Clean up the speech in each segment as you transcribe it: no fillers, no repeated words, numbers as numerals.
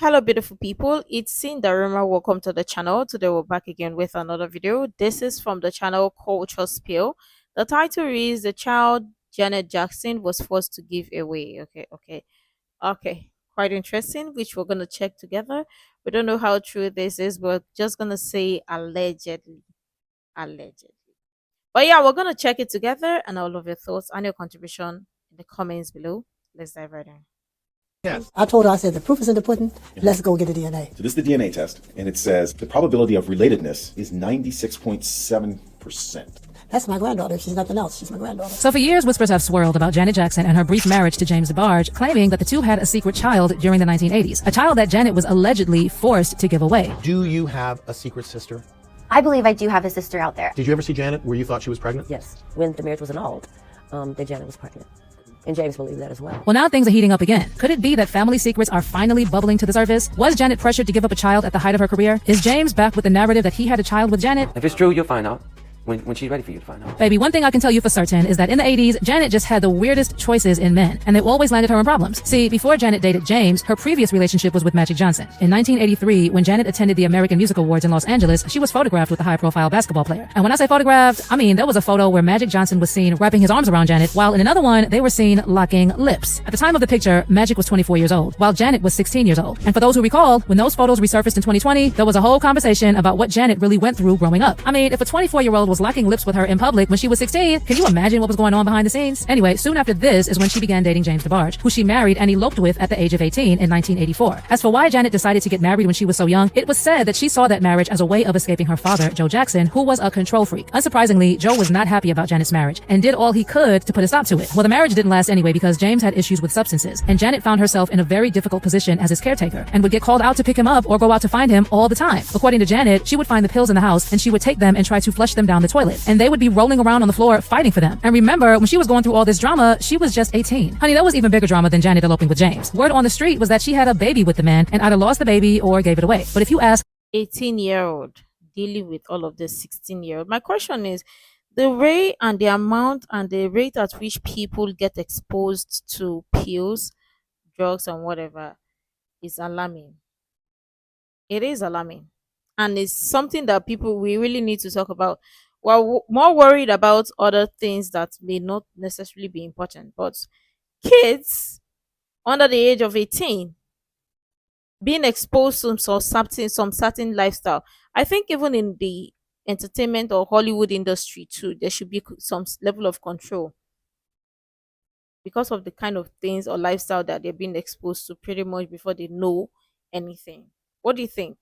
Hello, beautiful people. It's Sindafam. Welcome to the channel. Today we're back again with another video. This is from the channel Culture Spill. The title is "The Child Janet Jackson Was Forced to Give Away." Okay. Quite interesting, which we're gonna check together. We don't know how true this is. We're just gonna say allegedly, allegedly. But yeah, we're gonna check it together, and I love your thoughts and your contribution in the comments below. Let's dive right in. Yes. I told her, I said, the proof is in the pudding. Let's go get the DNA. So this is the DNA test, and it says the probability of relatedness is 96.7%. That's my granddaughter. If she's nothing else, she's my granddaughter. So for years, whispers have swirled about Janet Jackson and her brief marriage to James DeBarge, claiming that the two had a secret child during the 1980s, a child that Janet was allegedly forced to give away. Do you have a secret sister? I believe I do have a sister out there. Did you ever see Janet where you thought she was pregnant? Yes. When the marriage was annulled, that Janet was pregnant. And James believed that as well. Well, now things are heating up again. Could it be that family secrets are finally bubbling to the surface? Was Janet pressured to give up a child at the height of her career? Is James back with the narrative that he had a child with Janet? If it's true, you'll find out when she's ready for you to find out. Baby, one thing I can tell you for certain is that in the 80s, Janet just had the weirdest choices in men, and they always landed her in problems. See, before Janet dated James, her previous relationship was with Magic Johnson. In 1983, when Janet attended the American Music Awards in Los Angeles, she was photographed with the high-profile basketball player. And when I say photographed, I mean there was a photo where Magic Johnson was seen wrapping his arms around Janet, while in another one, they were seen locking lips. At the time of the picture, Magic was 24 years old, while Janet was 16 years old. And for those who recall, when those photos resurfaced in 2020, there was a whole conversation about what Janet really went through growing up. I mean, if a 24-year-old was locking lips with her in public when she was 16, can you imagine what was going on behind the scenes? Anyway, soon after this is when she began dating James DeBarge, who she married and eloped with at the age of 18 in 1984. As for why Janet decided to get married when she was so young, it was said that she saw that marriage as a way of escaping her father, Joe Jackson, who was a control freak. Unsurprisingly, Joe was not happy about Janet's marriage and did all he could to put a stop to it. Well, the marriage didn't last anyway because James had issues with substances, and Janet found herself in a very difficult position as his caretaker and would get called out to pick him up or go out to find him all the time. According to Janet, she would find the pills in the house and she would take them and try to flush them down the toilet, and they would be rolling around on the floor fighting for them. And remember, when she was going through all this drama, she was just 18. Honey, that was even bigger drama than Janet eloping with James. Word on the street was that she had a baby with the man and either lost the baby or gave it away. But if you ask 18-year-old dealing with all of this 16-year-old, my question is the rate and the amount and the rate at which people get exposed to pills, drugs, and whatever is alarming. It is alarming, and it's something that we really need to talk about. We're more worried about other things that may not necessarily be important, but kids under the age of 18 being exposed to some certain lifestyle. I think even in the entertainment or Hollywood industry too, there should be some level of control because of the kind of things or lifestyle that they're being exposed to pretty much before they know anything. What do you think?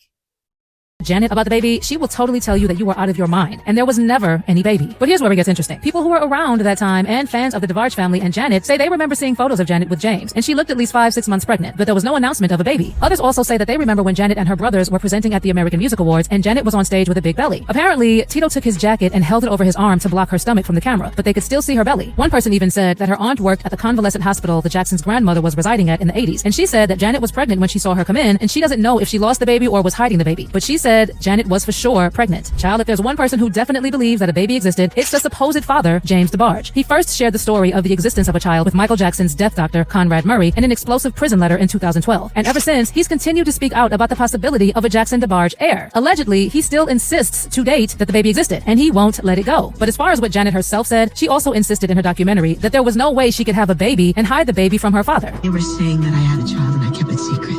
Janet about the baby, she will totally tell you that you were out of your mind and there was never any baby. But here's where it gets interesting. People who were around that time and fans of the DeBarge family and Janet say they remember seeing photos of Janet with James, and she looked at least 5-6 months pregnant, but there was no announcement of a baby. Others also say that they remember when Janet and her brothers were presenting at the American Music Awards and Janet was on stage with a big belly. Apparently, Tito took his jacket and held it over his arm to block her stomach from the camera, but they could still see her belly. One person even said that her aunt worked at the convalescent hospital the Jackson's grandmother was residing at in the 80s, and she said that Janet was pregnant when she saw her come in, and she doesn't know if she lost the baby or was hiding the baby. But she said Janet was for sure pregnant. Child, if there's one person who definitely believes that a baby existed, it's the supposed father, James DeBarge. He first shared the story of the existence of a child with Michael Jackson's death doctor, Conrad Murray, in an explosive prison letter in 2012. And ever since, he's continued to speak out about the possibility of a Jackson-DeBarge heir. Allegedly, he still insists to date that the baby existed, and he won't let it go. But as far as what Janet herself said, she also insisted in her documentary that there was no way she could have a baby and hide the baby from her father. They were saying that I had a child and I kept it secret.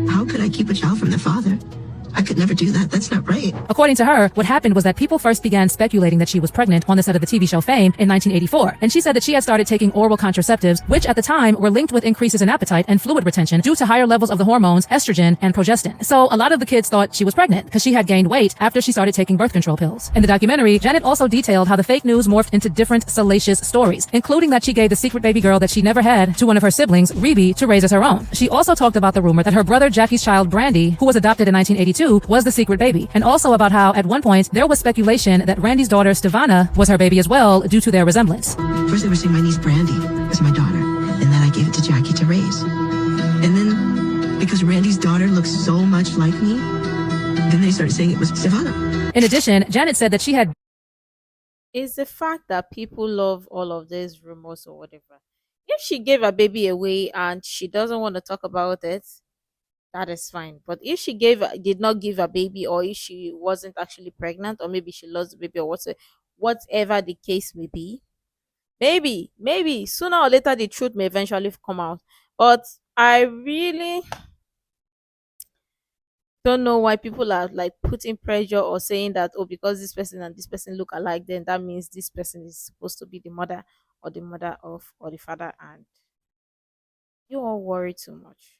How could I keep a child from the father? I could never do that. That's not right. According to her, what happened was that people first began speculating that she was pregnant on the set of the TV show Fame in 1984. And she said that she had started taking oral contraceptives, which at the time were linked with increases in appetite and fluid retention due to higher levels of the hormones estrogen and progestin. So a lot of the kids thought she was pregnant because she had gained weight after she started taking birth control pills. In the documentary, Janet also detailed how the fake news morphed into different salacious stories, including that she gave the secret baby girl that she never had to one of her siblings, Rebe, to raise as her own. She also talked about the rumor that her brother Jackie's child, Brandy, who was adopted in 1982, was the secret baby, and also about how at one point there was speculation that Randy's daughter Stevana was her baby as well due to their resemblance. First they were saying my niece Brandy was my daughter, and then I gave it to Jackie to raise. And then, because Randy's daughter looks so much like me, then they started saying it was Stevana. In addition, Janet said that she had Is the fact that people love all of these rumors or whatever. If she gave her baby away and she doesn't want to talk about it, that is fine. But if she did not give a baby, or if she wasn't actually pregnant, or maybe she lost the baby, or whatever the case may be, maybe sooner or later the truth may eventually come out. But I really don't know why people are like putting pressure or saying that, oh, because this person and this person look alike, then that means this person is supposed to be the mother, or the mother of, or the father, and you all worry too much.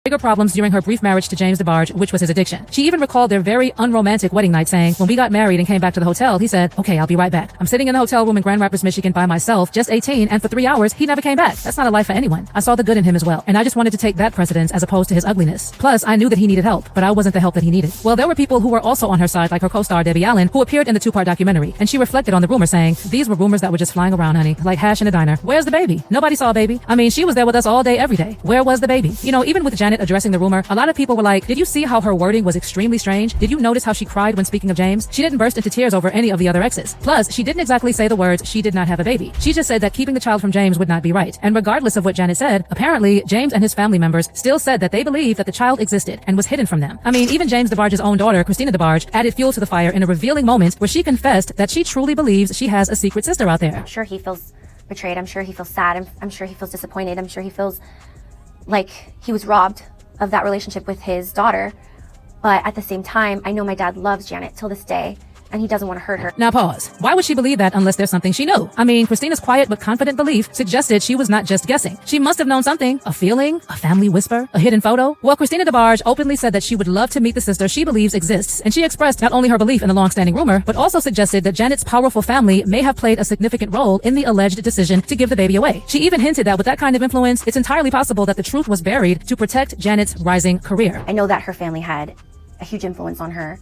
Bigger problems during her brief marriage to James DeBarge, which was his addiction. She even recalled their very unromantic wedding night, saying, when we got married and came back to the hotel, he said, okay, I'll be right back. I'm sitting in the hotel room in Grand Rapids, Michigan by myself, just 18, and for 3 hours, he never came back. That's not a life for anyone. I saw the good in him as well, and I just wanted to take that precedence as opposed to his ugliness. Plus, I knew that he needed help, but I wasn't the help that he needed. Well, there were people who were also on her side, like her co-star Debbie Allen, who appeared in the 2-part documentary, and she reflected on the rumor, saying, these were rumors that were just flying around, honey, like hash in a diner. Where's the baby? Nobody saw a baby. I mean, she was there with us all day, every day. Where was the baby? You know, even with Janet addressing the rumor, a lot of people were like, did you see how her wording was extremely strange? Did you notice how she cried when speaking of James? She didn't burst into tears over any of the other exes. Plus, she didn't exactly say the words, she did not have a baby. She just said that keeping the child from James would not be right. And regardless of what Janet said, apparently, James and his family members still said that they believed that the child existed and was hidden from them. I mean, even James DeBarge's own daughter, Christina DeBarge, added fuel to the fire in a revealing moment where she confessed that she truly believes she has a secret sister out there. I'm sure he feels betrayed. I'm sure he feels sad. I'm sure he feels disappointed. I'm sure he feels like he was robbed of that relationship with his daughter. But at the same time, I know my dad loves Janet till this day, and he doesn't want to hurt her. Now pause. Why would she believe that unless there's something she knew? I mean, Christina's quiet but confident belief suggested she was not just guessing. She must have known something. A feeling? A family whisper? A hidden photo? Well, Christina DeBarge openly said that she would love to meet the sister she believes exists, and she expressed not only her belief in the long-standing rumor, but also suggested that Janet's powerful family may have played a significant role in the alleged decision to give the baby away. She even hinted that with that kind of influence, it's entirely possible that the truth was buried to protect Janet's rising career. I know that her family had a huge influence on her,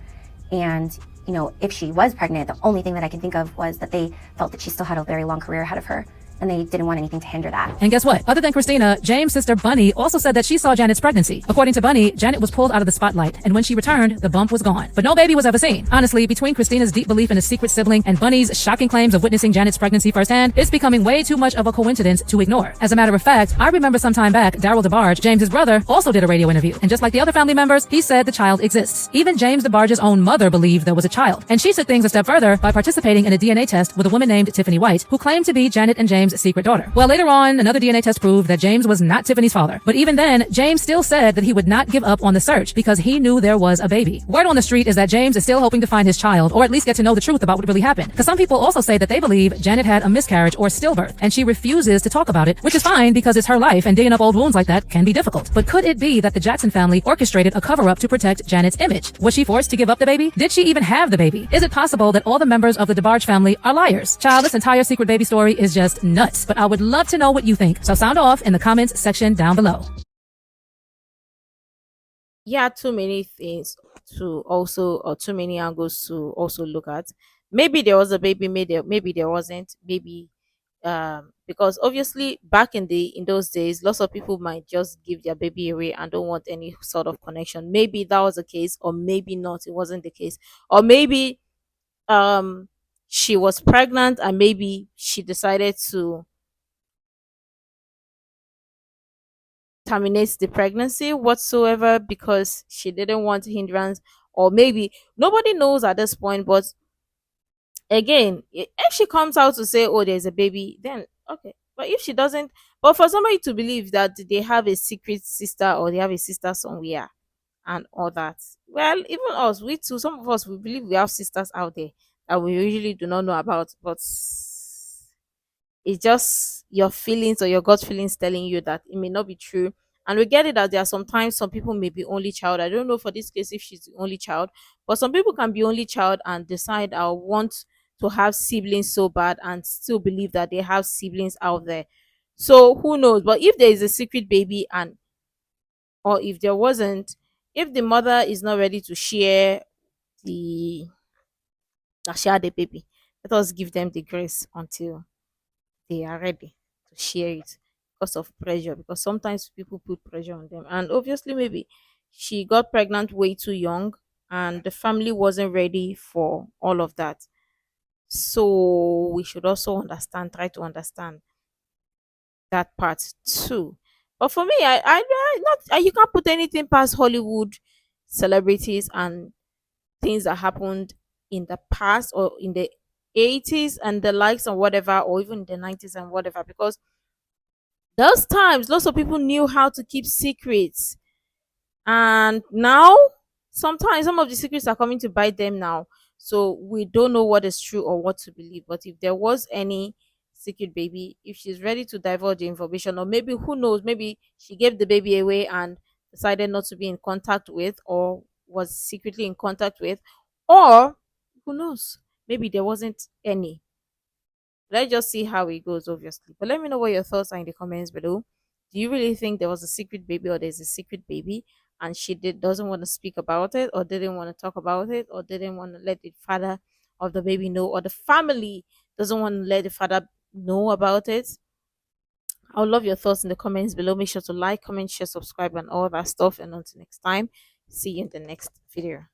and you know, if she was pregnant, the only thing that I can think of was that they felt that she still had a very long career ahead of her, and they didn't want anything to hinder that. And guess what? Other than Christina, James' sister Bunny also said that she saw Janet's pregnancy. According to Bunny, Janet was pulled out of the spotlight, and when she returned, the bump was gone. But no baby was ever seen. Honestly, between Christina's deep belief in a secret sibling and Bunny's shocking claims of witnessing Janet's pregnancy firsthand, it's becoming way too much of a coincidence to ignore. As a matter of fact, I remember some time back, Daryl DeBarge, James's brother, also did a radio interview, and just like the other family members, he said the child exists. Even James DeBarge's own mother believed there was a child, and she took things a step further by participating in a DNA test with a woman named Tiffany White, who claimed to be Janet and James' secret daughter. Well, later on, another DNA test proved that James was not Tiffany's father. But even then, James still said that he would not give up on the search because he knew there was a baby. Word on the street is that James is still hoping to find his child, or at least get to know the truth about what really happened. Because some people also say that they believe Janet had a miscarriage or stillbirth, and she refuses to talk about it, which is fine because it's her life, and digging up old wounds like that can be difficult. But could it be that the Jackson family orchestrated a cover-up to protect Janet's image? Was she forced to give up the baby? Did she even have the baby? Is it possible that all the members of the DeBarge family are liars? Child, this entire secret baby story is just nuts, but I would love to know what you think. So sound off in the comments section down below. Yeah, too many things to also, or too many angles to also look at. Maybe there was a baby, maybe there wasn't. Maybe because obviously back in those days, lots of people might just give their baby away and don't want any sort of connection. Maybe that was the case, or maybe not, it wasn't the case. Or maybe she was pregnant and maybe she decided to terminate the pregnancy whatsoever because she didn't want hindrance. Or maybe nobody knows at this point. But again, if she comes out to say, oh, there's a baby, then okay. But if she doesn't, but for somebody to believe that they have a secret sister, or they have a sister somewhere and all that, well, even us, we too, some of us, we believe we have sisters out there that we usually do not know about. But it's just your feelings or your gut feelings telling you that it may not be true. And we get it that there are sometimes some people may be only child. I don't know for this case if she's the only child, but some people can be only child and decide I want to have siblings so bad and still believe that they have siblings out there. So who knows? But if there is a secret baby, and or if there wasn't, if the mother is not ready to share the share the baby, let us give them the grace until they are ready to share it, because of pressure, because sometimes people put pressure on them. And obviously maybe she got pregnant way too young and the family wasn't ready for all of that. So we should also understand, try to understand that part too. But for me, I not you can't put anything past Hollywood celebrities and things that happened in the past or in the 80s and the likes and whatever, or even the 90s and whatever, because those times lots of people knew how to keep secrets. And now, sometimes some of the secrets are coming to bite them now. So we don't know what is true or what to believe. But if there was any secret baby, if she's ready to divulge the information, or maybe who knows, maybe she gave the baby away and decided not to be in contact with, or was secretly in contact with, or who knows, maybe there wasn't any. Let's just see how it goes, obviously. But let me know what your thoughts are in the comments below. Do you really think there was a secret baby, or there's a secret baby and she doesn't want to speak about it, or didn't want to talk about it, or didn't want to let the father of the baby know, or the family doesn't want to let the father know about it? I would love your thoughts in the comments below. Make sure to like, comment, share, subscribe, and all that stuff. And until next time, see you in the next video.